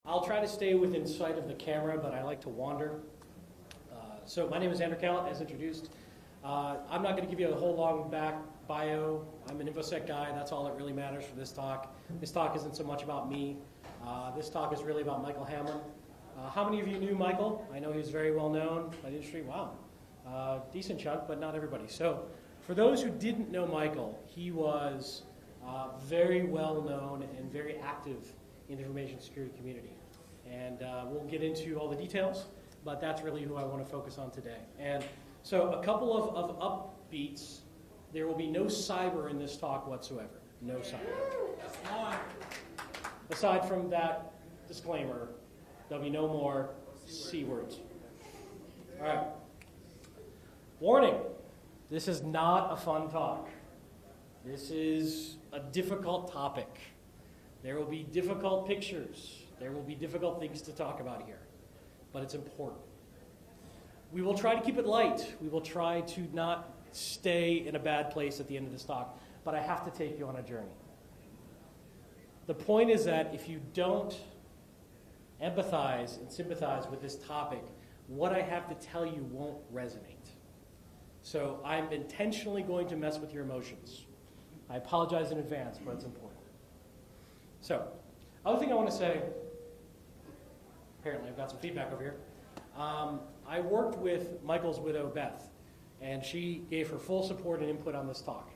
I'll try to stay within sight of the camera, but I like to wander. So my name is Andrew Kalat, as introduced. I'm not going to give you a whole long back bio. I'm an InfoSec guy. That's all that really matters for this talk. This talk isn't so much about me. This talk is really about Michael Hamlin. How many of you knew Michael? I know he was very well known by the industry. Wow. Decent chunk, but not everybody. So for those who didn't know Michael, he was very well known and very active in the information security community. And we'll get into all the details, but that's really who I want to focus on today. And so a couple of upbeats. There will be no cyber in this talk whatsoever. No cyber. Aside from that disclaimer, there'll be no more C words. All right. Warning, this is not a fun talk. This is a difficult topic. There will be difficult pictures. There will be difficult things to talk about here, but it's important. We will try to keep it light. We will try to not stay in a bad place at the end of this talk, but I have to take you on a journey. The point is that if you don't empathize and sympathize with this topic, what I have to tell you won't resonate. So I'm intentionally going to mess with your emotions. I apologize in advance, but it's important. So, other thing I want to say, apparently I've got some feedback over here. I worked with Michael's widow, Beth, and she gave her full support and input on this talk.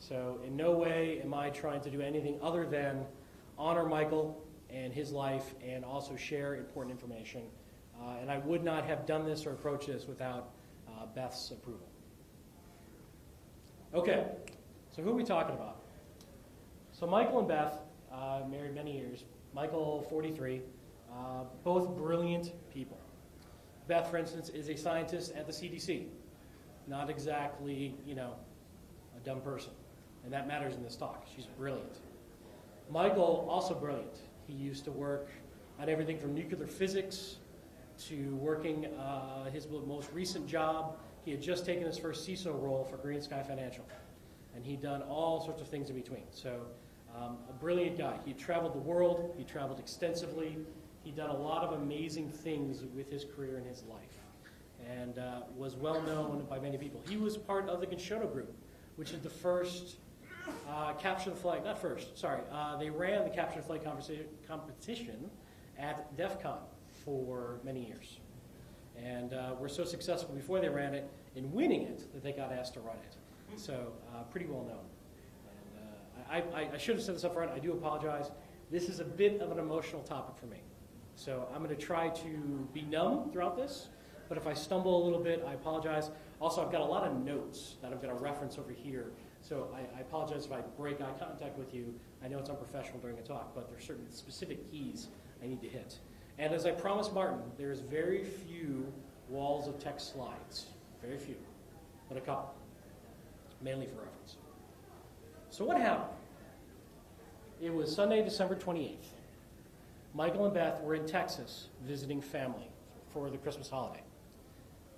So in no way am I trying to do anything other than honor Michael and his life and also share important information. And I would not have done this or approached this without Beth's approval. Okay, so who are we talking about? So Michael and Beth, married many years. Michael, 43, both brilliant people. Beth, for instance, is a scientist at the CDC. Not exactly, a dumb person. And that matters in this talk. She's brilliant. Michael, also brilliant. He used to work on everything from nuclear physics to working his most recent job. He had just taken his first CISO role for Green Sky Financial. And he'd done all sorts of things in between. So a brilliant guy. He traveled the world. He traveled extensively. He'd done a lot of amazing things with his career and his life, and was well known by many people. He was part of the Genshoto group, which is the first capture the flag, not first, sorry. They ran the capture the flag competition at DEF CON for many years. And were so successful before they ran it in winning it that they got asked to run it. So pretty well known. And I should have said this up front. I do apologize. This is a bit of an emotional topic for me. So I'm going to try to be numb throughout this, but if I stumble a little bit, I apologize. Also, I've got a lot of notes that I'm going to reference over here, so I apologize if I break eye contact with you. I know it's unprofessional during a talk, but there are certain specific keys I need to hit. And as I promised Martin, there's very few walls of text slides, very few, but a couple, mainly for reference. So what happened? It was Sunday, December 28th. Michael and Beth were in Texas visiting family for the Christmas holiday.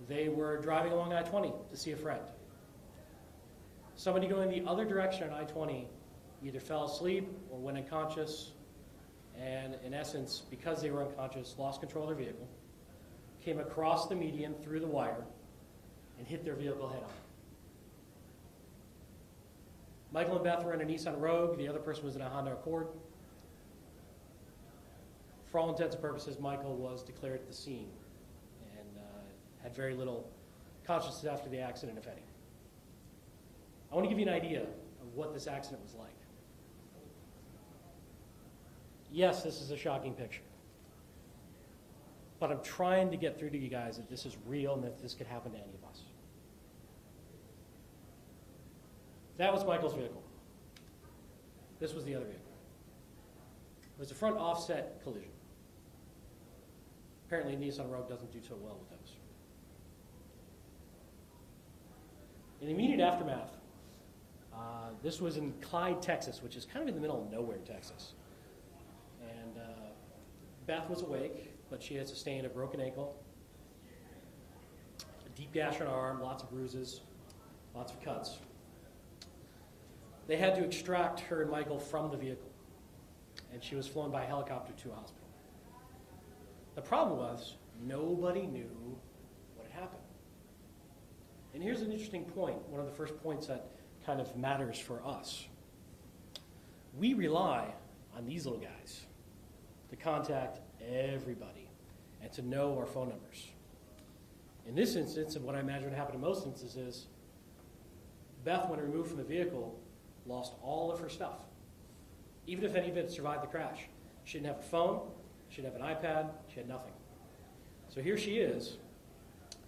They were driving along I-20 to see a friend. Somebody going the other direction on I-20 either fell asleep or went unconscious, and in essence, because they were unconscious, lost control of their vehicle, came across the median through the wire, and hit their vehicle head on. Michael and Beth were in a Nissan Rogue. The other person was in a Honda Accord. For all intents and purposes, Michael was declared at the scene and had very little consciousness after the accident, if any. I want to give you an idea of what this accident was like. Yes, this is a shocking picture. But I'm trying to get through to you guys that this is real and that this could happen to any of us. That was Michael's vehicle. This was the other vehicle. It was a front offset collision. Apparently, Nissan Rogue doesn't do so well with those. In the immediate aftermath, this was in Clyde, Texas, which is kind of in the middle of nowhere, Texas. And Beth was awake, but she had sustained a broken ankle, a deep gash on her arm, lots of bruises, lots of cuts. They had to extract her and Michael from the vehicle, and she was flown by helicopter to a hospital. The problem was nobody knew what had happened. And here's an interesting point, one of the first points that kind of matters for us. We rely on these little guys to contact everybody and to know our phone numbers. In this instance, and what I imagine would happen in most instances, is Beth, when removed from the vehicle, lost all of her stuff. Even if any of it survived the crash. She didn't have a phone, she didn't have an iPad, she had nothing. So here she is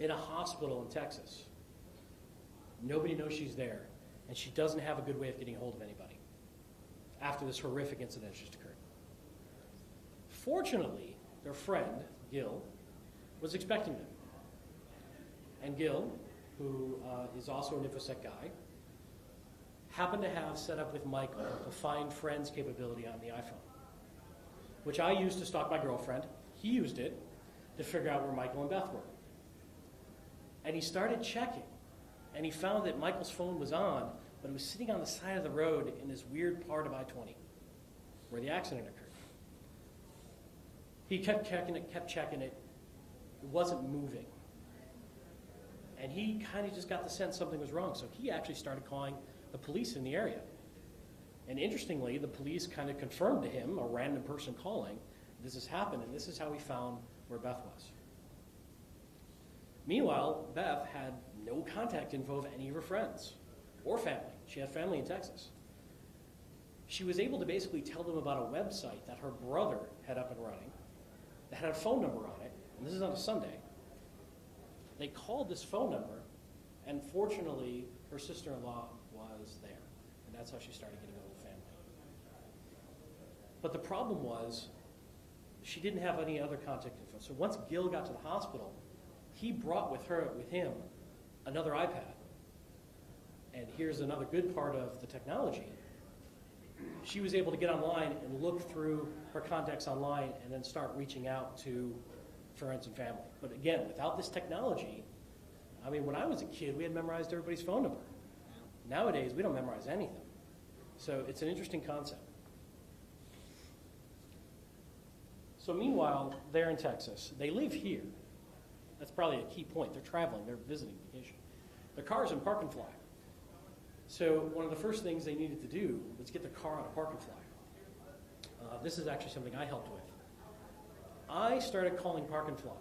in a hospital in Texas. Nobody knows she's there, and she doesn't have a good way of getting a hold of anybody after this horrific incident just occurred. Fortunately, their friend, Gil, was expecting them. And Gil, who is also an InfoSec guy, happened to have set up with Michael a find friends capability on the iPhone, which I used to stalk my girlfriend. He used it to figure out where Michael and Beth were. And he started checking, and he found that Michael's phone was on, but it was sitting on the side of the road in this weird part of I-20 where the accident occurred. He kept checking it, it wasn't moving. And he kind of just got the sense something was wrong, so he actually started calling the police in the area. And interestingly, the police kind of confirmed to him, a random person calling, this has happened, and this is how we found where Beth was. Meanwhile, Beth had no contact info of any of her friends or family. She had family in Texas. She was able to basically tell them about a website that her brother had up and running that had a phone number on it, and this is on a Sunday. They called this phone number, and fortunately, her sister-in-law was there, and that's how she started getting a little family. But the problem was, she didn't have any other contact info. So once Gil got to the hospital, he brought with him another iPad. And here's another good part of the technology. She was able to get online and look through her contacts online and then start reaching out to friends and family. But again, without this technology, I mean, when I was a kid, we had memorized everybody's phone number. Nowadays, we don't memorize anything. So it's an interesting concept. So meanwhile, they're in Texas. They live here. That's probably a key point. They're traveling. They're visiting vacation. Their car's in Park and Fly. So one of the first things they needed to do was get the car out of Park and Fly. This is actually something I helped with. I started calling Park and Fly.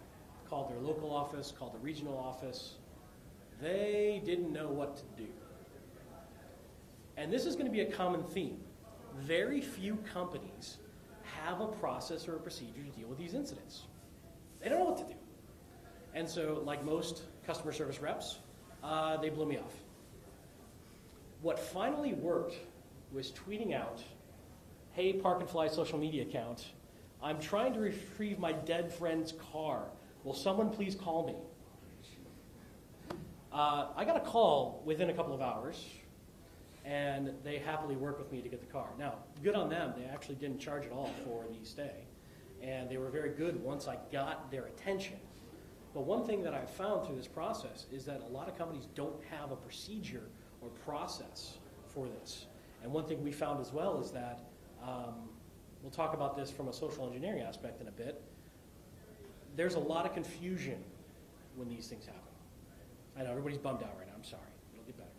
Called their local office, called the regional office. They didn't know what to do. And this is going to be a common theme. Very few companies have a process or a procedure to deal with these incidents. They don't know what to do. And so, like most customer service reps, they blew me off. What finally worked was tweeting out, hey, Park and Fly social media account, I'm trying to retrieve my dead friend's car. Will someone please call me? I got a call within a couple of hours, and they happily worked with me to get the car. Now, good on them. They actually didn't charge at all for the stay, and they were very good once I got their attention. But one thing that I've found through this process is that a lot of companies don't have a procedure or process for this. And one thing we found as well is that, we'll talk about this from a social engineering aspect in a bit, there's a lot of confusion when these things happen. I know everybody's bummed out right now, I'm sorry, it'll get better.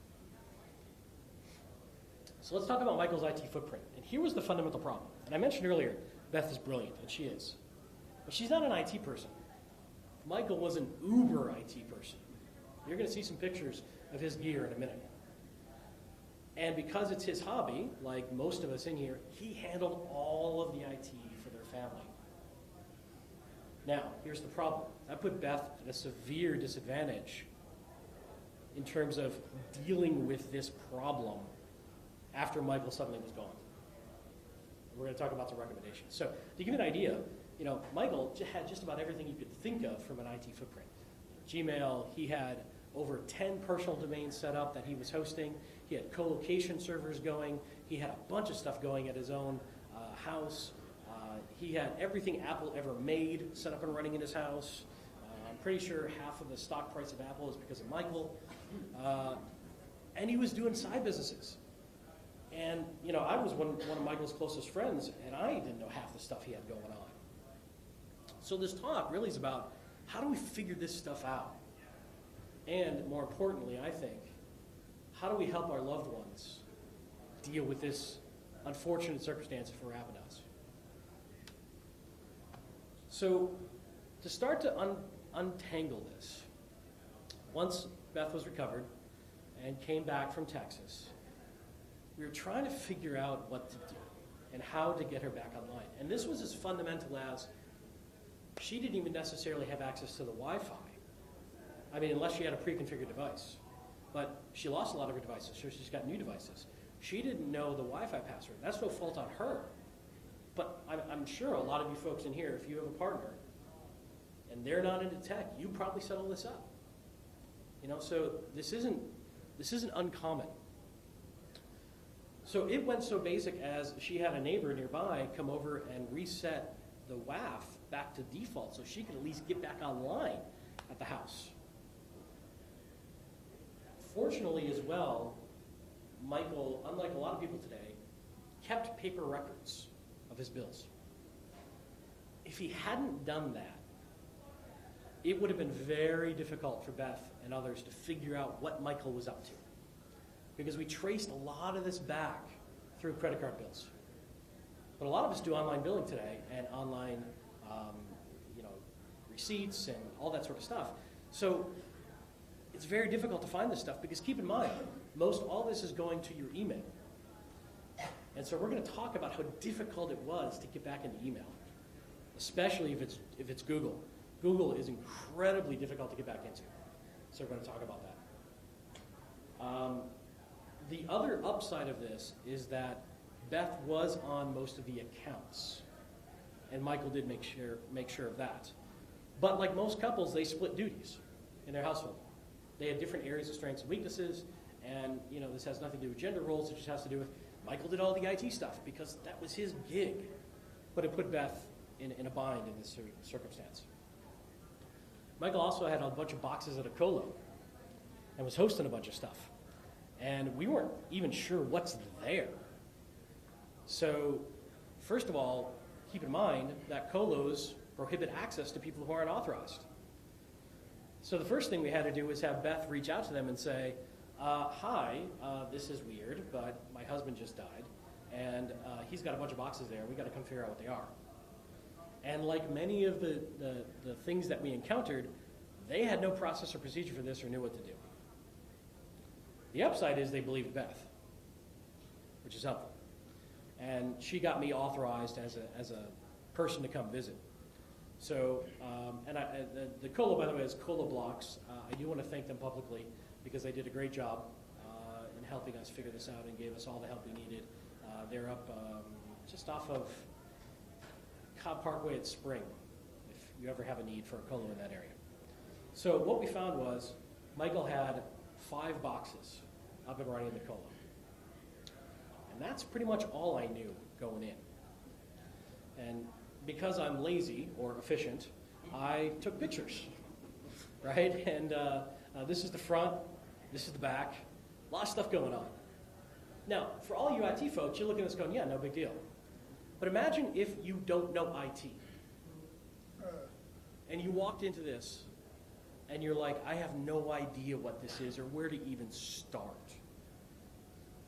So let's talk about Michael's IT footprint. And here was the fundamental problem. And I mentioned earlier, Beth is brilliant, and she is. But she's not an IT person. Michael was an uber IT person. You're going to see some pictures of his gear in a minute. And because it's his hobby, like most of us in here, he handled all of the IT for their family. Now, here's the problem. That put Beth at a severe disadvantage in terms of dealing with this problem after Michael suddenly was gone. We're going to talk about some recommendations. So, to give you an idea, Michael had just about everything you could think of from an IT footprint. Gmail, he had over 10 personal domains set up that he was hosting. He had co-location servers going. He had a bunch of stuff going at his own house. He had everything Apple ever made set up and running in his house. I'm pretty sure half of the stock price of Apple is because of Michael. And he was doing side businesses. And, I was one of Michael's closest friends, and I didn't know half the stuff he had going on. So this talk really is about how do we figure this stuff out? And more importantly, I think, how do we help our loved ones deal with this unfortunate circumstance if we're Rapidas? So to start to untangle this, once Beth was recovered and came back from Texas, we were trying to figure out what to do and how to get her back online. And this was as fundamental as she didn't even necessarily have access to the Wi-Fi. I mean, unless she had a pre-configured device. But she lost a lot of her devices, so she's got new devices. She didn't know the Wi-Fi password. That's no fault on her. But I'm sure a lot of you folks in here, if you have a partner and they're not into tech, you probably set all this up. You know, so this isn't uncommon. So it went so basic as she had a neighbor nearby come over and reset the WAF back to default so she could at least get back online at the house. Fortunately as well, Michael, unlike a lot of people today, kept paper records of his bills. If he hadn't done that, it would have been very difficult for Beth and others to figure out what Michael was up to, because we traced a lot of this back through credit card bills. But a lot of us do online billing today and online receipts and all that sort of stuff. So it's very difficult to find this stuff because keep in mind, most all this is going to your email. And so we're going to talk about how difficult it was to get back into email, especially if it's Google. Google is incredibly difficult to get back into. So we're going to talk about that. The other upside of this is that Beth was on most of the accounts, and Michael did make sure of that. But like most couples, they split duties in their household. They had different areas of strengths and weaknesses, and this has nothing to do with gender roles. It just has to do with Michael did all the IT stuff because that was his gig, but it put Beth in a bind in this circumstance. Michael also had a bunch of boxes at a colo and was hosting a bunch of stuff, and we weren't even sure what's there. So first of all, keep in mind that colos prohibit access to people who aren't authorized. So the first thing we had to do was have Beth reach out to them and say, hi, this is weird, but my husband just died, and he's got a bunch of boxes there. We've got to come figure out what they are. And like many of the things that we encountered, they had no process or procedure for this or knew what to do. The upside is they believed Beth, which is helpful. And she got me authorized as a person to come visit. So, the Colo, by the way, is Colo Blocks. I do want to thank them publicly because they did a great job in helping us figure this out and gave us all the help we needed. They're up just off of Cobb Parkway at Spring, if you ever have a need for a Colo in that area. So what we found was Michael had 5 boxes up and running in the Colo. And that's pretty much all I knew going in. And because I'm lazy or efficient, I took pictures, right? And this is the front, this is the back, a lot of stuff going on. Now, for all you IT folks, you're looking at this going, yeah, no big deal. But imagine if you don't know IT, and you walked into this, and you're like, I have no idea what this is or where to even start.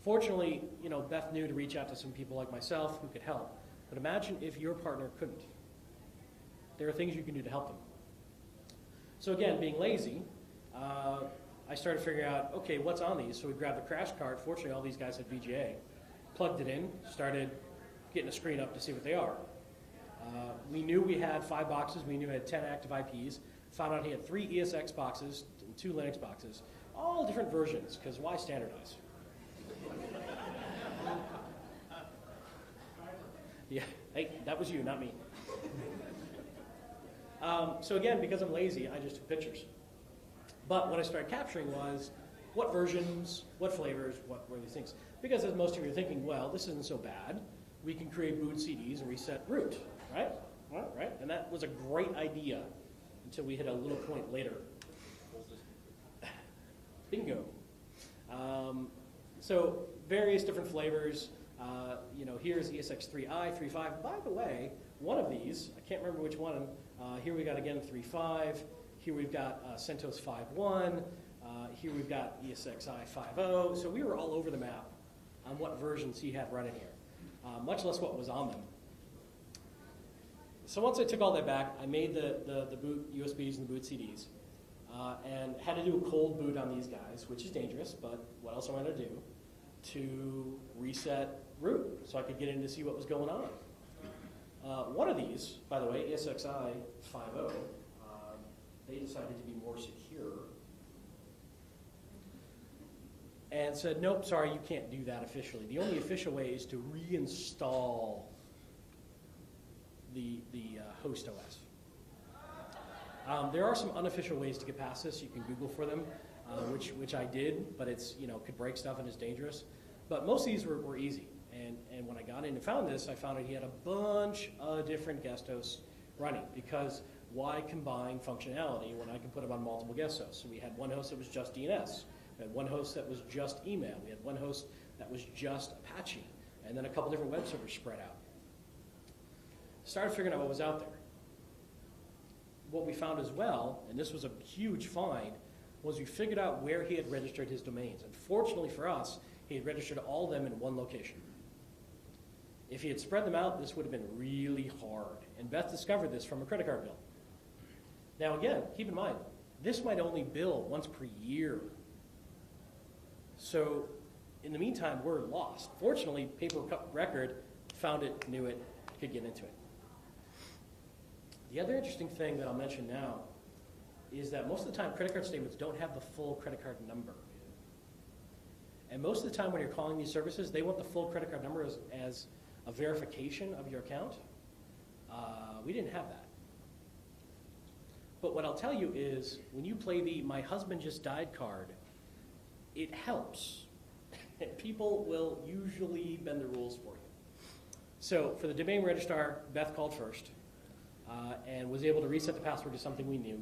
Fortunately, Beth knew to reach out to some people like myself who could help. But imagine if your partner couldn't. There are things you can do to help them. So again, being lazy, I started figuring out, okay, what's on these? So we grabbed the crash card. Fortunately, all these guys had VGA. Plugged it in, started getting a screen up to see what they are. We knew we had 5 boxes. We knew we had 10 active IPs. Found out he had 3 ESX boxes and 2 Linux boxes. All different versions, because why standardize? Yeah, hey, that was you, not me. So again, because I'm lazy, I just took pictures. But what I started capturing was what versions, what flavors, what were these things. Because as most of you are thinking, well, this isn't so bad. We can create boot CDs and reset root, right? Right? And that was a great idea until we hit a little point later. Bingo. So various different flavors. Here's ESX3i, 3.5. By the way, one of these, I can't remember which one, Here we got, again, 3.5. Here we've got CentOS 5.1. Here we've got ESXi 5.0. So we were all over the map on what versions he had running here, much less what was on them. So once I took all that back, I made the boot USBs and the boot CDs, and had to do a cold boot on these guys, which is dangerous, but what else am I going to do to reset root so I could get in to see what was going on? One of these, by the way, ESXi 5.0, they decided to be more secure and said, nope, sorry, you can't do that officially. The only official way is to reinstall the host OS. There are some unofficial ways to get past this. You can Google for them, which I did, but it's, could break stuff and is dangerous. But most of these were easy. And when I got in and found this, I found out he had a bunch of different guest hosts running, because why combine functionality when I can put them on multiple guest hosts? So we had one host that was just DNS. We had one host that was just email. We had one host that was just Apache. And then a couple different web servers spread out. Started figuring out what was out there. What we found as well, and this was a huge find, was we figured out where he had registered his domains. And fortunately for us, he had registered all of them in one location. If he had spread them out, this would have been really hard. And Beth discovered this from a credit card bill. Now again, keep in mind, this might only bill once per year. So in the meantime, we're lost. Fortunately, Paper Record found it, knew it, could get into it. The other interesting thing that I'll mention now is that most of the time credit card statements don't have the full credit card number. And most of the time when you're calling these services, they want the full credit card number as a verification of your account. We didn't have that. But what I'll tell you is, when you play the "my husband just died" card, it helps. And people will usually bend the rules for you. So for the domain registrar, Beth called first and was able to reset the password to something we knew.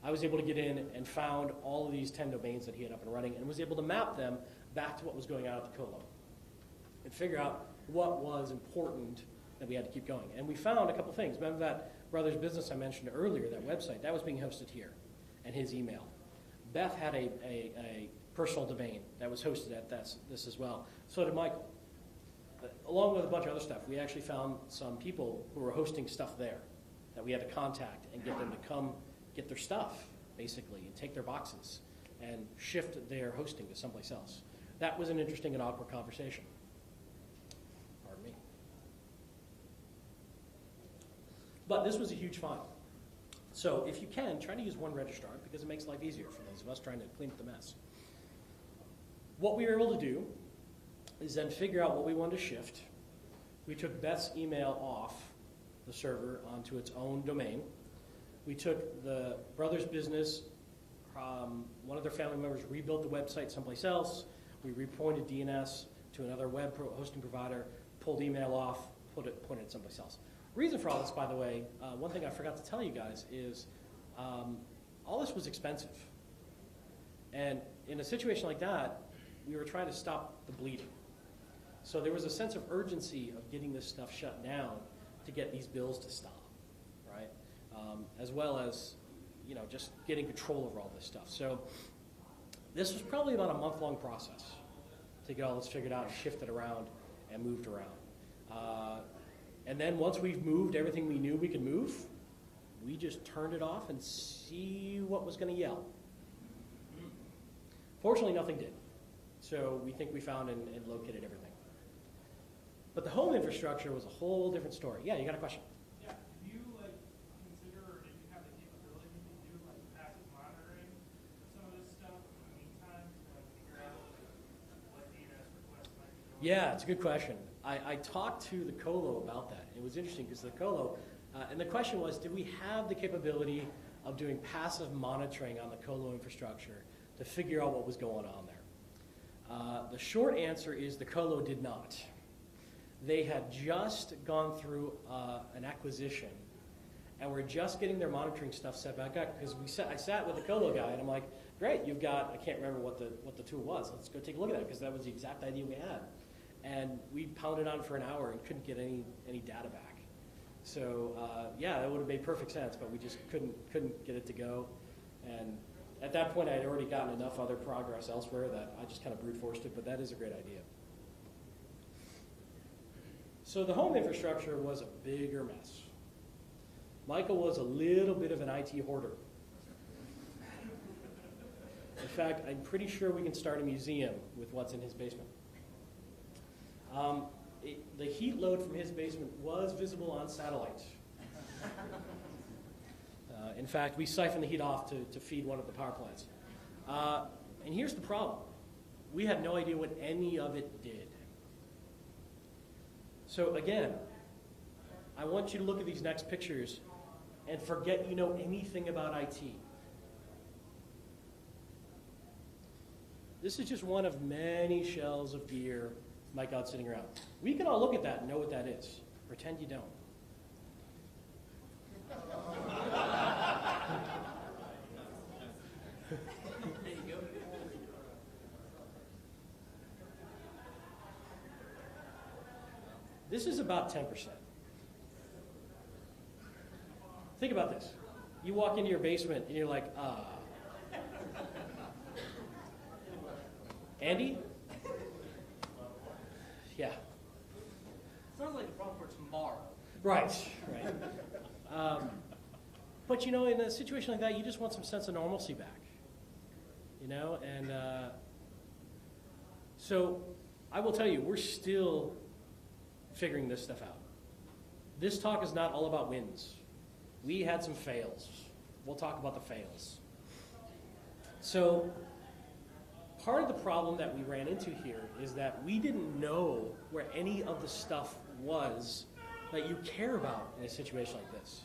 I was able to get in and found all of these 10 domains that he had up and running, and was able to map them back to what was going on at the colo and figure out what was important that we had to keep going. And we found a couple things. Remember that Brothers Business I mentioned earlier, that website, that was being hosted here, and his email. Beth had a personal domain that was hosted at this as well. So did Michael. Along with a bunch of other stuff, we actually found some people who were hosting stuff there that we had to contact and get them to come get their stuff, basically, and take their boxes and shift their hosting to someplace else. That was an interesting and awkward conversation. Pardon me. But this was a huge find. So if you can, try to use one registrar, because it makes life easier for those of us trying to clean up the mess. What we were able to do is then figure out what we wanted to shift. We took Beth's email off the server onto its own domain. We took the Brothers Business, one of their family members rebuilt the website someplace else. We repointed DNS to another web hosting provider, pulled email off, pointed it someplace else. Reason for all this, by the way, one thing I forgot to tell you guys is all this was expensive. And in a situation like that, we were trying to stop the bleeding. So there was a sense of urgency of getting this stuff shut down to get these bills to stop, right? As well as, just getting control over all this stuff. So this was probably about a month-long process to get all this figured out and shifted around and moved around. And then once we've moved everything we knew we could move, we just turned it off and see what was going to yell. Fortunately, nothing did. So we think we found and located everything. But the home infrastructure was a whole different story. Yeah, you got a question? Yeah, do you consider, or do you have the capability to do passive monitoring of some of this stuff in the meantime to figure out what DNS requests might be going? Yeah, it's a good question. I talked to the colo about that. It was interesting because the colo, and the question was, did we have the capability of doing passive monitoring on the colo infrastructure to figure out what was going on there? The short answer is the colo did not. They had just gone through an acquisition, and were just getting their monitoring stuff set back up, because I sat with the colo guy, and I'm like, great, you've got, I can't remember what the tool was. Let's go take a look at that, because that was the exact idea we had. And we pounded on for an hour and couldn't get any data back. So yeah, that would have made perfect sense, but we just couldn't get it to go. And at that point, I had already gotten enough other progress elsewhere that I just kind of brute forced it, but that is a great idea. So the home infrastructure was a bigger mess. Michael was a little bit of an IT hoarder. In fact, I'm pretty sure we can start a museum with what's in his basement. The heat load from his basement was visible on satellite. In fact, we siphoned the heat off to feed one of the power plants. And here's the problem. We had no idea what any of it did. So again, I want you to look at these next pictures and forget you know anything about IT. This is just one of many shells of gear Mike got sitting around. We can all look at that and know what that is. Pretend you don't. This is about 10%. Think about this. You walk into your basement and you're like, Andy? Yeah. Sounds like a problem for tomorrow. Right. But you know, in a situation like that, you just want some sense of normalcy back. You know, and so I will tell you, we're still figuring this stuff out. This talk is not all about wins. We had some fails. We'll talk about the fails. So part of the problem that we ran into here is that we didn't know where any of the stuff was that you care about in a situation like this.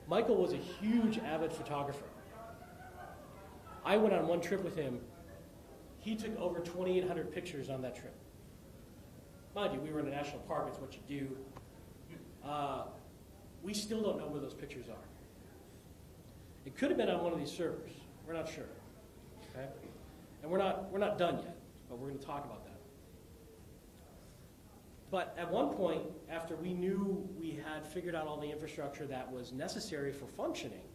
Michael was a huge avid photographer. I went on one trip with him. He took over 2,800 pictures on that trip. Mind you, we were in a national park, it's what you do. We still don't know where those pictures are. It could have been on one of these servers. We're not sure. Okay? And we're not done yet, but we're going to talk about that. But at one point, after we knew we had figured out all the infrastructure that was necessary for functioning,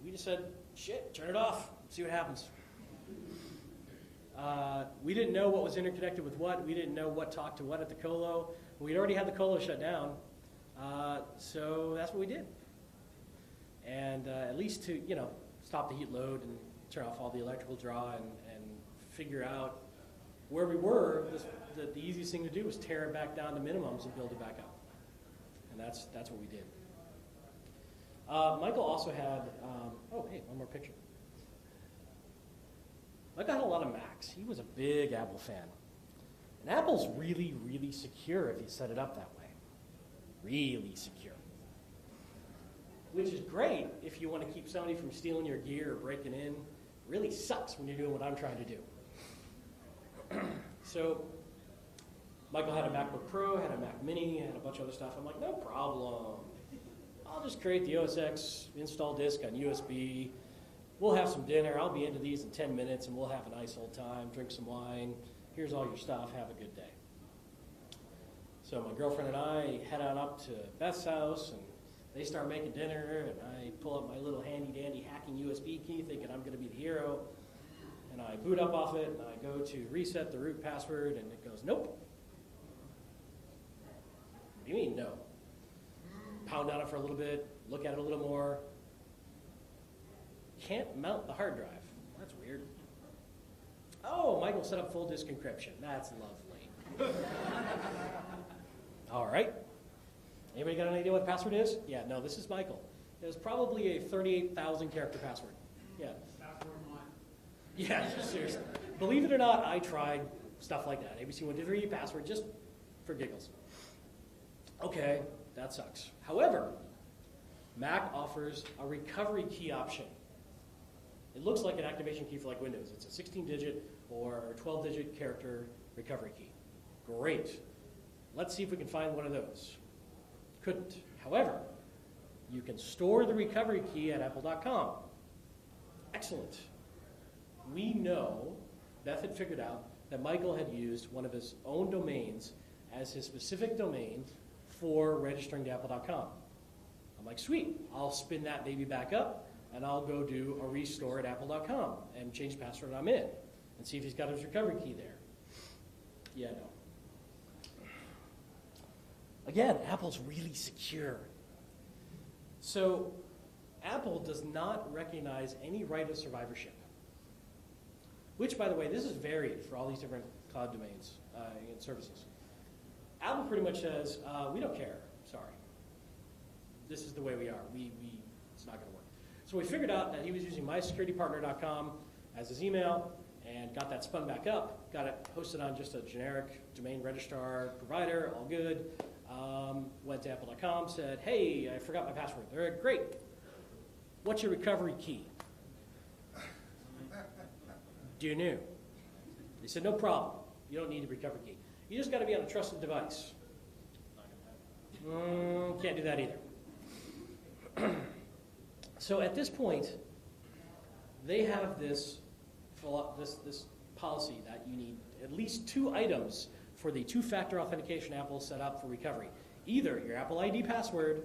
we just said, shit, turn it off, see what happens. We didn't know what was interconnected with what. We didn't know what talked to what at the colo. We'd already had the colo shut down, so that's what we did. And at least to, you know, stop the heat load and turn off all the electrical draw and figure out where we were, the easiest thing to do was tear it back down to minimums and build it back up. And that's what we did. Michael also had, oh, hey, one more picture. Michael had a lot of Macs. He was a big Apple fan. And Apple's really, really secure if you set it up that way. Really secure. Which is great if you want to keep somebody from stealing your gear or breaking in. It really sucks when you're doing what I'm trying to do. So Michael had a MacBook Pro, had a Mac Mini, had a bunch of other stuff. I'm like, no problem. I'll just create the OS X install disk on USB. We'll have some dinner. I'll be into these in 10 minutes, and we'll have a nice old time, drink some wine. Here's all your stuff. Have a good day. So my girlfriend and I head on up to Beth's house, and they start making dinner, and I pull up my little handy-dandy hacking USB key, thinking I'm going to be the hero. And I boot up off it, and I go to reset the root password, and it goes, nope. What do you mean, no? Pound on it for a little bit, look at it a little more. Can't mount the hard drive. That's weird. Oh, Michael set up full disk encryption. That's lovely. All right. Anybody got an idea what the password is? Yeah, no, this is Michael. It was probably a 38,000 character password. Yeah. Yeah, seriously. Believe it or not, I tried stuff like that. ABC123 password just for giggles. Okay, that sucks. However, Mac offers a recovery key option. It looks like an activation key for like Windows. It's a 16-digit or 12-digit character recovery key. Great. Let's see if we can find one of those. Couldn't. However, you can store the recovery key at apple.com. Excellent. We know, Beth had figured out, that Michael had used one of his own domains as his specific domain for registering to Apple.com. I'm like, sweet, I'll spin that baby back up, and I'll go do a restore at Apple.com and change the password I'm in and see if he's got his recovery key there. Yeah, no. Again, Apple's really secure. So Apple does not recognize any right of survivorship, which, by the way, this is varied for all these different cloud domains and services. Apple pretty much says, we don't care, sorry. This is the way we are. It's not going to work. So we figured out that he was using mysecuritypartner.com as his email and got that spun back up, got it hosted on just a generic domain registrar provider, all good. Went to apple.com, said, hey, I forgot my password. They're like, great. What's your recovery key? Do you know? They said, no problem. You don't need a recovery key. You just got to be on a trusted device. Can't do that either. So at this point, they have this policy that you need at least 2 items for the 2-factor authentication Apple set up for recovery. Either your Apple ID password,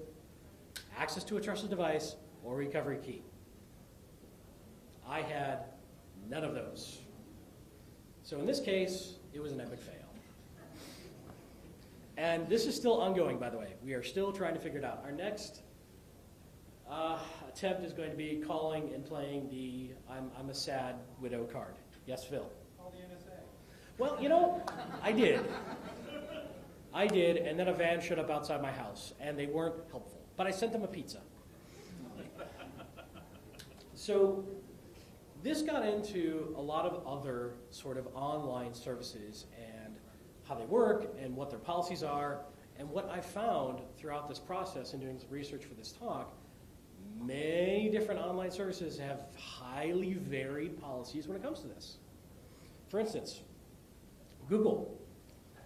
access to a trusted device, or recovery key. I had none of those. So in this case, it was an epic fail. And this is still ongoing, by the way. We are still trying to figure it out. Our next attempt is going to be calling and playing the I'm a sad widow card. Yes, Phil? Call the NSA. Well, you know, I did. I did, and then a van showed up outside my house, and they weren't helpful. But I sent them a pizza. So this got into a lot of other sort of online services and how they work and what their policies are. And what I found throughout this process in doing some research for this talk, many different online services have highly varied policies when it comes to this. For instance, Google,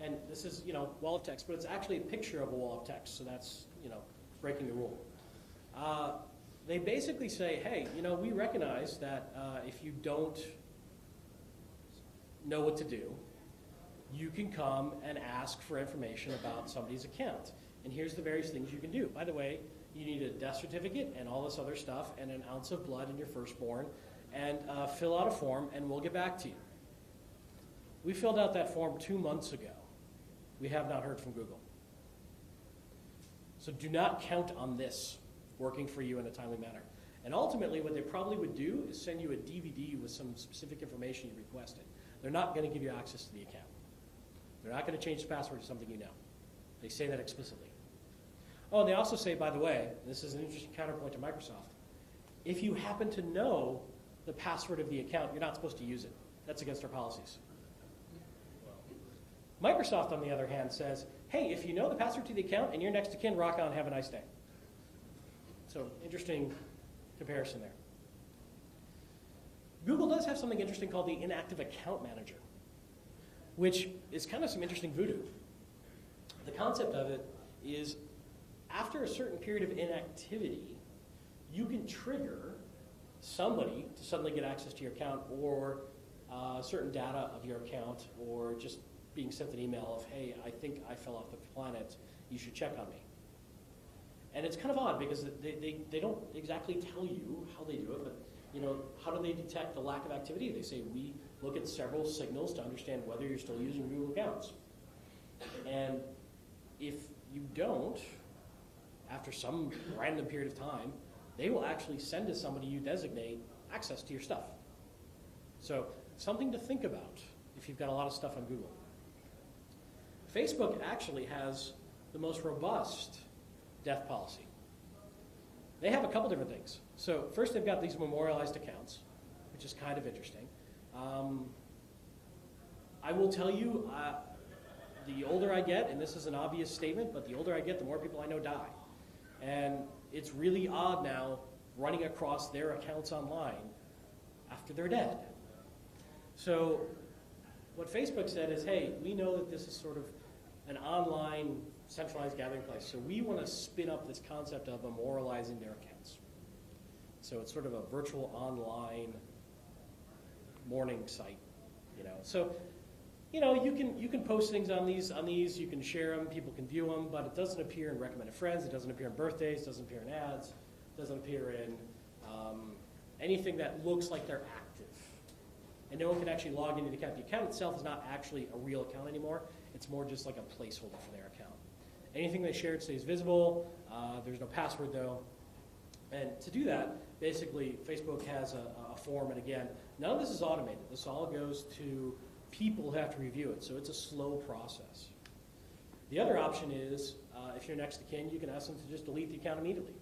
and this is, wall of text, but it's actually a picture of a wall of text, so that's, breaking the rule. They basically say, hey, we recognize that if you don't know what to do, you can come and ask for information about somebody's account. And here's the various things you can do. By the way, you need a death certificate and all this other stuff and an ounce of blood in your firstborn, and fill out a form, and we'll get back to you. We filled out that form 2 months ago. We have not heard from Google. So do not count on this working for you in a timely manner. And ultimately, what they probably would do is send you a DVD with some specific information you requested. They're not going to give you access to the account. They're not going to change the password to something you know. They say that explicitly. Oh, and they also say, by the way, this is an interesting counterpoint to Microsoft, if you happen to know the password of the account, you're not supposed to use it. That's against our policies. Microsoft, on the other hand, says, hey, if you know the password to the account and you're next to kin, rock on, have a nice day. So interesting comparison there. Google does have something interesting called the Inactive Account Manager, which is kind of some interesting voodoo. The concept of it is after a certain period of inactivity, you can trigger somebody to suddenly get access to your account or certain data of your account, or just being sent an email of, hey, I think I fell off the planet, you should check on me. And it's kind of odd because they don't exactly tell you how they do it, but how do they detect the lack of activity? They say, we look at several signals to understand whether you're still using Google accounts. And if you don't, after some random period of time, they will actually send to somebody you designate access to your stuff. So something to think about if you've got a lot of stuff on Google. Facebook actually has the most robust death policy. They have a couple different things. So first, they've got these memorialized accounts, which is kind of interesting. I will tell you, the older I get, and this is an obvious statement, but the older I get, the more people I know die. And it's really odd now running across their accounts online after they're dead. So what Facebook said is, hey, we know that this is sort of an online centralized gathering place, so we want to spin up this concept of memorializing their accounts. So it's sort of a virtual online mourning site, So you can post things on these. You can share them. People can view them, but it doesn't appear in recommended friends. It doesn't appear in birthdays. It doesn't appear in ads. It doesn't appear in anything that looks like they're active. And no one can actually log into the account. The account itself is not actually a real account anymore. It's more just like a placeholder for their account. Anything they shared stays visible. There's no password though. And to do that, basically, Facebook has a form. And again, none of this is automated. This all goes to people who have to review it. So it's a slow process. The other option is, if you're next to kin, you can ask them to just delete the account immediately.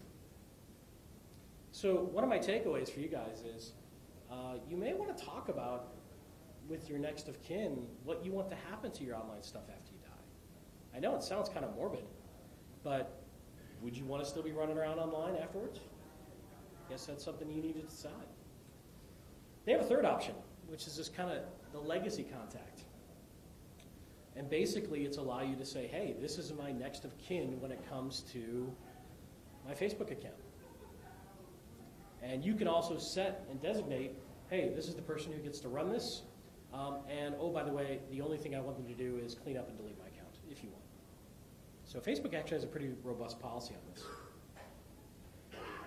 So one of my takeaways for you guys is, you may want to talk about with your next of kin what you want to happen to your online stuff after you die. I know it sounds kind of morbid, but would you want to still be running around online afterwards? I guess that's something you need to decide. They have a third option, which is just kind of the legacy contact. And basically it's allow you to say, hey, this is my next of kin when it comes to my Facebook account. And you can also set and designate, hey, this is the person who gets to run this. And oh, by the way, the only thing I want them to do is clean up and delete my account, if you want. So Facebook actually has a pretty robust policy on this.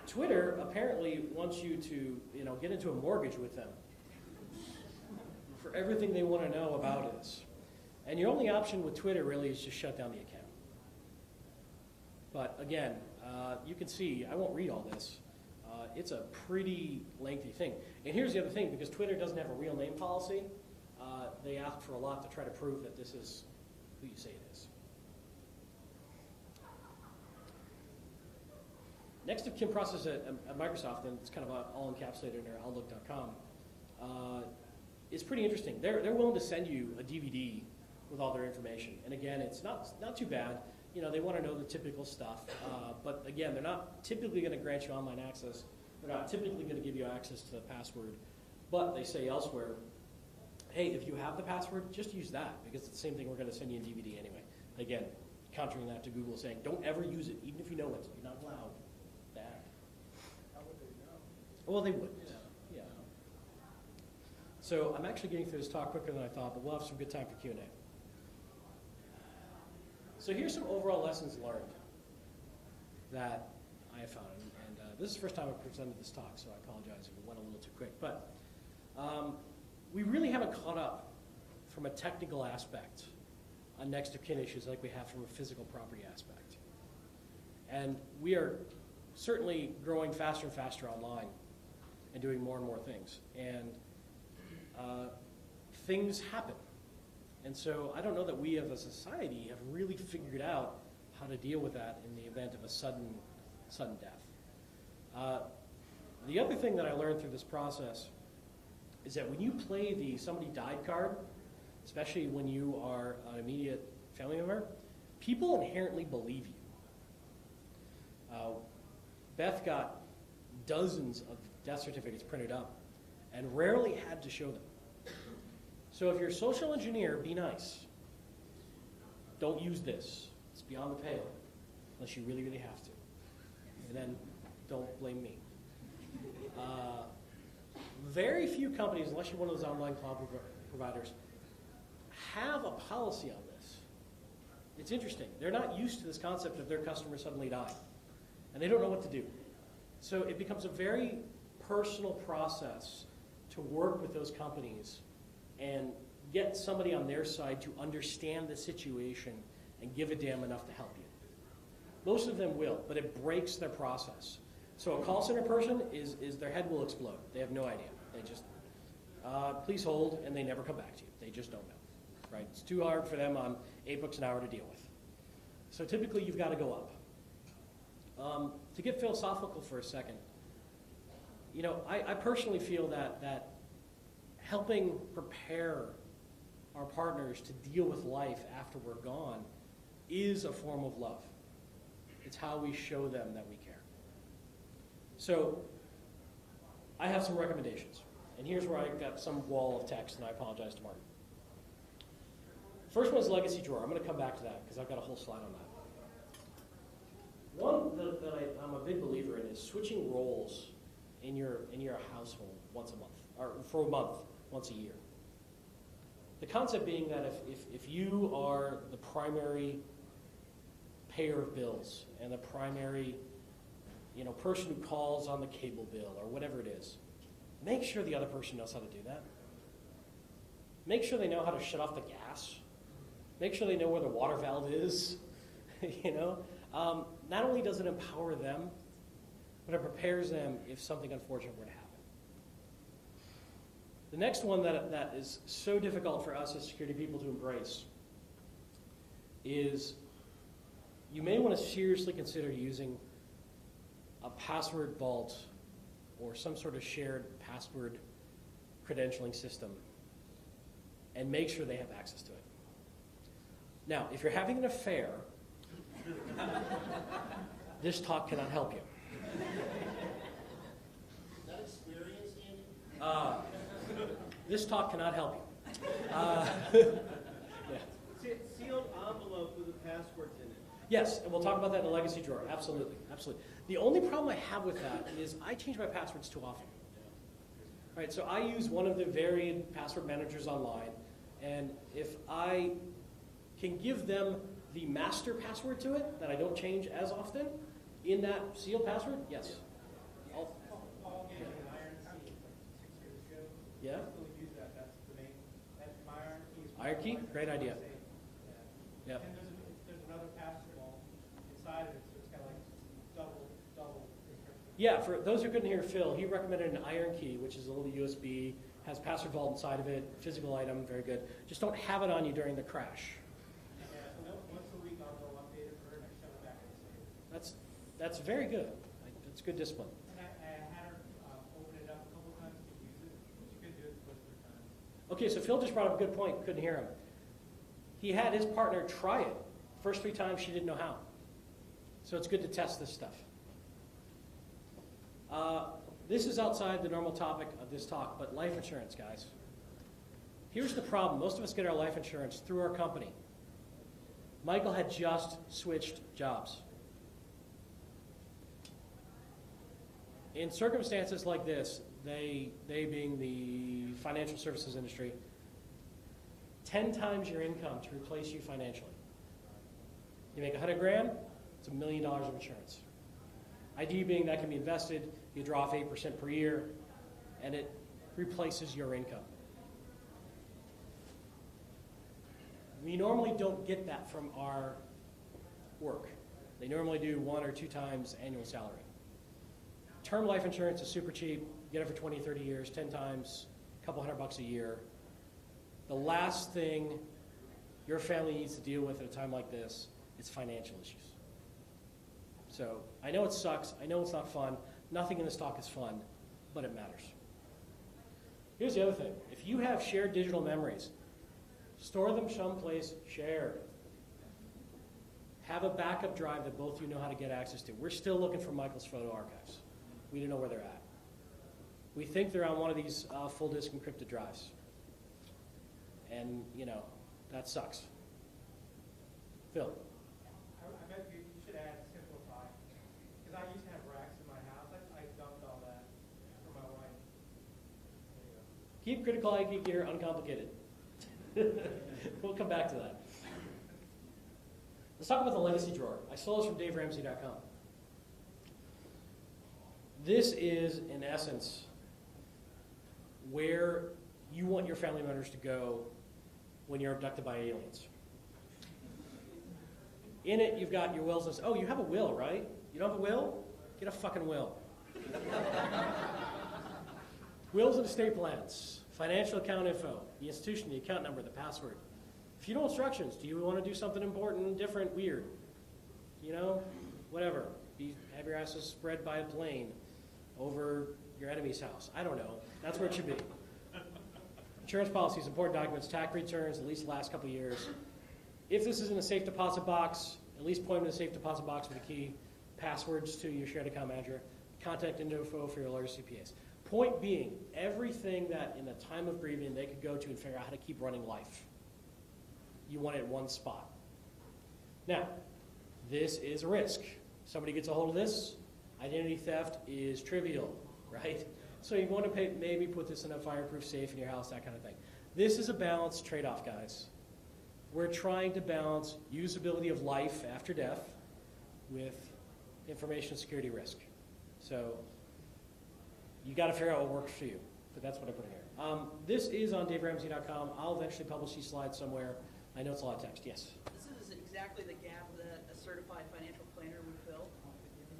Twitter apparently wants you to, get into a mortgage with them for everything they want to know about us. And your only option with Twitter really is just shut down the account. But again, you can see, I won't read all this. It's a pretty lengthy thing. And here's the other thing, because Twitter doesn't have a real name policy, they ask for a lot to try to prove that this is who you say it is. Next of kin process at Microsoft, and it's kind of all encapsulated in their Outlook.com, is pretty interesting. They're willing to send you a DVD with all their information. And again, it's not too bad. They want to know the typical stuff. But again, they're not typically going to grant you online access. They're not typically going to give you access to the password. But they say elsewhere, hey, if you have the password, just use that, because it's the same thing we're going to send you in DVD anyway. Again, countering that to Google saying, don't ever use it, even if you know it. You're not allowed that. How would they know? Well, they would. Yeah. So I'm actually getting through this talk quicker than I thought, but we'll have some good time for Q&A. So here's some overall lessons learned that I have found. And this is the first time I've presented this talk, so I apologize if it went a little too quick. But we really haven't caught up from a technical aspect on next of kin issues like we have from a physical property aspect. And we are certainly growing faster and faster online and doing more and more things. And things happen. And so I don't know that we as a society have really figured out how to deal with that in the event of a sudden death. The other thing that I learned through this process is that when you play the somebody died card, especially when you are an immediate family member, people inherently believe you. Beth got dozens of death certificates printed up and rarely had to show them. So if you're a social engineer, be nice. Don't use this. It's beyond the pale, unless you really, really have to. And then don't blame me. Very few companies, unless you're one of those online cloud providers, have a policy on this. It's interesting. They're not used to this concept of their customers suddenly dying, and they don't know what to do. So it becomes a very personal process to work with those companies and get somebody on their side to understand the situation and give a damn enough to help you. Most of them will, but it breaks their process. So a call center person is their head will explode. They have no idea. They just, please hold, and they never come back to you. They just don't know, right? It's too hard for them on $8 an hour to deal with. So typically you've got to go up. To get philosophical for a second, I personally feel that helping prepare our partners to deal with life after we're gone is a form of love. It's how we show them that we care. So I have some recommendations. And here's where I got some wall of text, and I apologize to Martin. First one is legacy drawer. I'm going to come back to that because I've got a whole slide on that. One that I'm a big believer in is switching roles in your household once a month, or for a month, once a year. The concept being that if you are the primary payer of bills and the primary person who calls on the cable bill or whatever it is, make sure the other person knows how to do that. Make sure they know how to shut off the gas. Make sure they know where the water valve is. Not only does it empower them, but it prepares them if something unfortunate were to happen. The next one that is so difficult for us as security people to embrace is you may want to seriously consider using a password vault or some sort of shared password credentialing system and make sure they have access to it. Now, if you're having an affair, this talk cannot help you. Is that experience, Andy? This talk cannot help you. Yeah. Sealed envelope with the passwords in it. Yes, and we'll talk about that in the legacy drawer. Absolutely, absolutely. The only problem I have with that is I change my passwords too often. Right, so I use one of the varied password managers online, and if I can give them the master password to it that I don't change as often in that sealed password, yes. Paul gave me an iron key like 6 years ago. Yeah? I still use that. That's the main. That's my iron key. Iron key? Great idea. Yeah. Yep. And there's another password inside of it, so it's kind of like double encryption. Yeah, for those who couldn't hear Phil, he recommended an iron key, which is a little USB, has password vault inside of it, physical item, very good. Just don't have it on you during the crash. Yeah, so once a week I'll go update it for her and I shove it back in the safe. That's very good. That's good discipline. And I had her open it up a couple times to use it. She couldn't do it the first 3 times. Okay, so Phil just brought up a good point. Couldn't hear him. He had his partner try it. First 3 times, she didn't know how. So it's good to test this stuff. This is outside the normal topic of this talk, but life insurance, guys. Here's the problem. Most of us get our life insurance through our company. Michael had just switched jobs. In circumstances like this, they being the financial services industry, 10 times your income to replace you financially. You make $100,000, it's $1 million of insurance. Idea being that can be invested, you draw off 8% per year, and it replaces your income. We normally don't get that from our work. They normally do 1 or 2 times annual salary. Term life insurance is super cheap. You get it for 20, 30 years, 10 times, a couple $100 a year. The last thing your family needs to deal with at a time like this is financial issues. So I know it sucks. I know it's not fun. Nothing in this talk is fun, but it matters. Here's the other thing. If you have shared digital memories, store them someplace shared. Have a backup drive that both of you know how to get access to. We're still looking for Michael's photo archives. We don't know where they're at. We think they're on one of these full disk encrypted drives. And, that sucks. Phil. I bet you should add simplify. Because I used to have racks in my house. I dumped all that for my wife. There you go. Keep critical IT gear uncomplicated. We'll come back to that. Let's talk about the legacy drawer. I stole this from DaveRamsey.com. This is, in essence, where you want your family members to go when you're abducted by aliens. In it, you've got your wills and oh, you have a will, right? You don't have a will? Get a fucking will. Wills and estate plans, financial account info, the institution, the account number, the password. Funeral instructions. Do you want to do something important, different, weird? Whatever. Have your asses spread by a plane over your enemy's house. I don't know. That's where it should be. Insurance policies, important documents, tax returns, at least the last couple of years. If this is in a safe deposit box, at least point them in a safe deposit box with a key, passwords to your shared account manager, contact info for your lawyers, CPAs. Point being, everything that in a time of grieving they could go to and figure out how to keep running life. You want it in one spot. Now, this is a risk. Somebody gets a hold of this, identity theft is trivial, right? So you want to maybe put this in a fireproof safe in your house, that kind of thing. This is a balanced trade-off, guys. We're trying to balance usability of life after death with information security risk. So you got to figure out what works for you, but that's what I put in here. This is on daveramsey.com. I'll eventually publish these slides somewhere. I know it's a lot of text. Yes? This is exactly the gap that a certified financial planner would fill.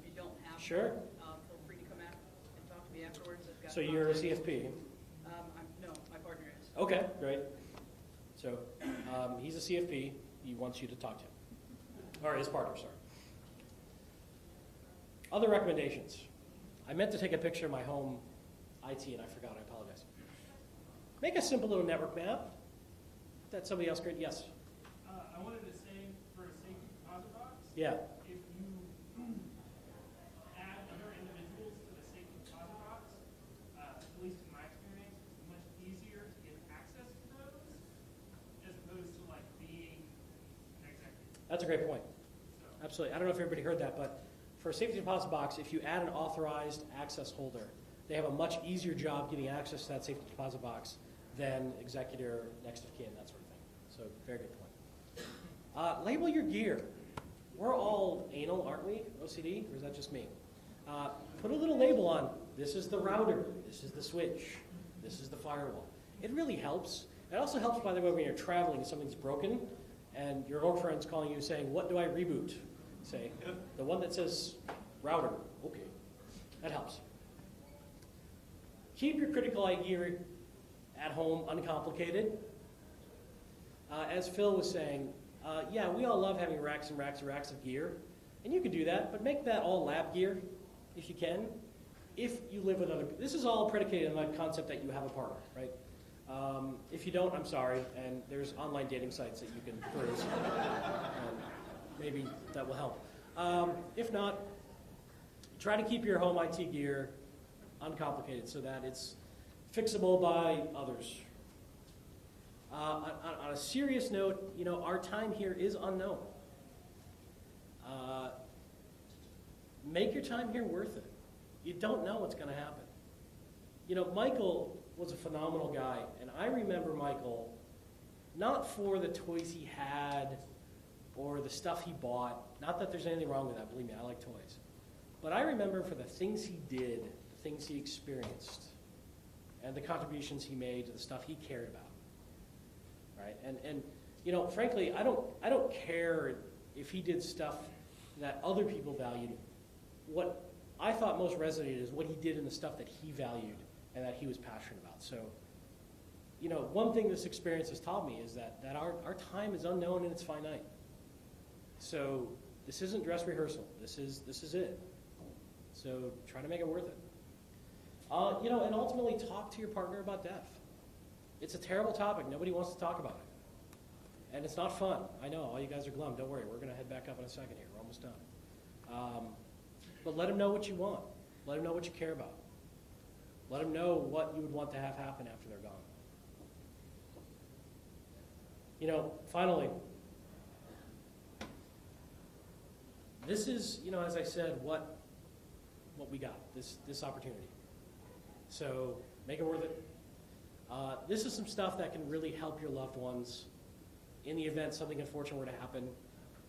If you don't have Sure. one, feel free to come out and talk to me afterwards. I've got So you're a CFP? no, my partner is. Okay, great. So he's a CFP. He wants you to talk to him. Or his partner, sorry. Other recommendations. I meant to take a picture of my home IT and I forgot. I apologize. Make a simple little network map. That somebody else could. Yes? I wanted to say for a safety deposit box, Yeah. if you add other individuals to the safety deposit box, at least in my experience, it's much easier to get access to those as opposed to like being an executive. That's a great point. So, Absolutely. I don't know if everybody heard that, but for a safety deposit box, if you add an authorized access holder, they have a much easier job getting access to that safety deposit box than executor, next of kin, that sort of thing. So very good point. Label your gear. We're all anal, aren't we? OCD, or is that just me? Put a little label on, this is the router, this is the switch, this is the firewall. It really helps. It also helps, by the way, when you're traveling and something's broken and your girlfriend's calling you saying, what do I reboot? Say, the one that says router. Okay, that helps. Keep your critical IT gear at home uncomplicated. As Phil was saying, yeah, we all love having racks and racks and racks of gear, and you can do that, but make that all lab gear if you can. If you live with other people, this is all predicated on the concept that you have a partner, right? If you don't, I'm sorry, and there's online dating sites that you can peruse. Maybe that will help. If not, try to keep your home IT gear uncomplicated so that it's fixable by others. On a serious note, you know, our time here is unknown. Make your time here worth it. You don't know what's going to happen. You know, Michael was a phenomenal guy, and I remember Michael not for the toys he had or the stuff he bought. Not that there's anything wrong with that, believe me, I like toys. But I remember him for the things he did, the things he experienced, and the contributions he made to the stuff he cared about. Right? And you know, frankly, I don't care if he did stuff that other people valued. What I thought most resonated is what he did in the stuff that he valued and that he was passionate about. So, you know, one thing this experience has taught me is that our time is unknown and it's finite. So this isn't dress rehearsal. This is it. So try to make it worth it. You know, and ultimately talk to your partner about death. It's a terrible topic. Nobody wants to talk about it. And it's not fun. I know, all you guys are glum. Don't worry, we're going to head back up in a second here. We're almost done. But let them know what you want. Let them know what you care about. Let them know what you would want to have happen after they're gone. You know, finally, this is, you know, as I said, what we got, this opportunity. So make it worth it. This is some stuff that can really help your loved ones in the event something unfortunate were to happen.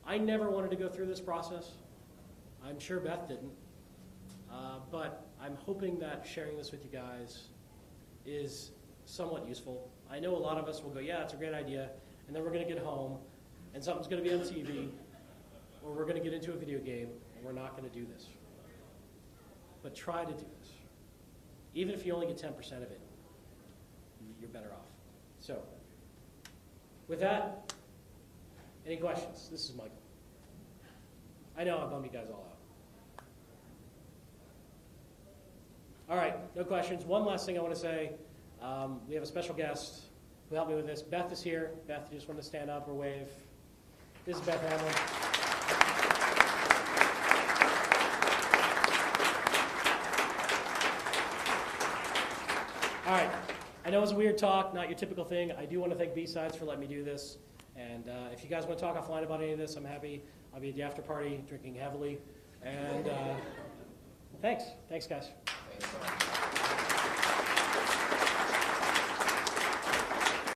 I never wanted to go through this process. I'm sure Beth didn't. But I'm hoping that sharing this with you guys is somewhat useful. I know a lot of us will go, yeah, it's a great idea, and then we're going to get home, and something's going to be on TV, or we're going to get into a video game, and we're not going to do this. But try to do this. Even if you only get 10% of it, you're better off. So, with that, any questions? This is Michael. I know I bummed you guys all out. All right, no questions. One last thing I want to say. We have a special guest who helped me with this. Beth is here. Beth, you just want to stand up or wave? This is Beth Hamlin. All right. I know it's a weird talk, not your typical thing. I do want to thank B-Sides for letting me do this. And if you guys want to talk offline about any of this, I'm happy. I'll be at the after party drinking heavily. And thanks. Thanks, guys. Thanks.